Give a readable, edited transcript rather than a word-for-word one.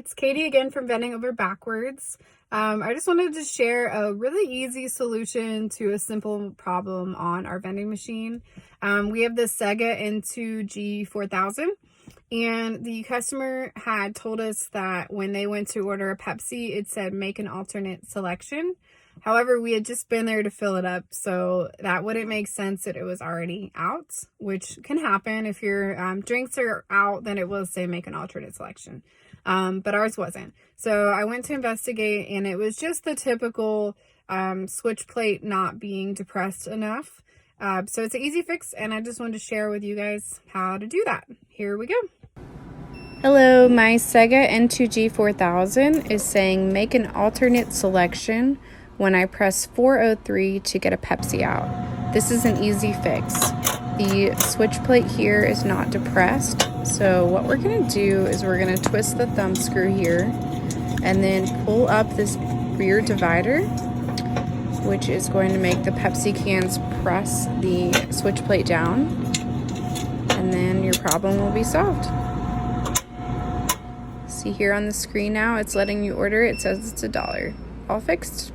it's Katie again from Vending Over Backwards. I just wanted to share a really easy solution to a simple problem on our vending machine. We have this Seaga N2G4000, and the customer had told us that when they went to order a Pepsi, it said make an alternate selection. However, we had just been there to fill it up, so that wouldn't make sense that it was already out, which can happen. If your drinks are out, then it will say make an alternate selection, but ours wasn't. So I went to investigate, and it was just the typical switch plate not being depressed enough. So it's an easy fix, and I just wanted to share with you guys how to do that. Here we go. Hello, my Seaga N2G4000 is saying make an alternate selection when I press 403 to get a Pepsi out. This is an easy fix. The switch plate here is not depressed, so what we're gonna do is we're gonna twist the thumb screw here and then pull up this rear divider, which is going to make the Pepsi cans press the switch plate down, and then your problem will be solved. See here on the screen now, it's letting you order. It says it's $1. All fixed.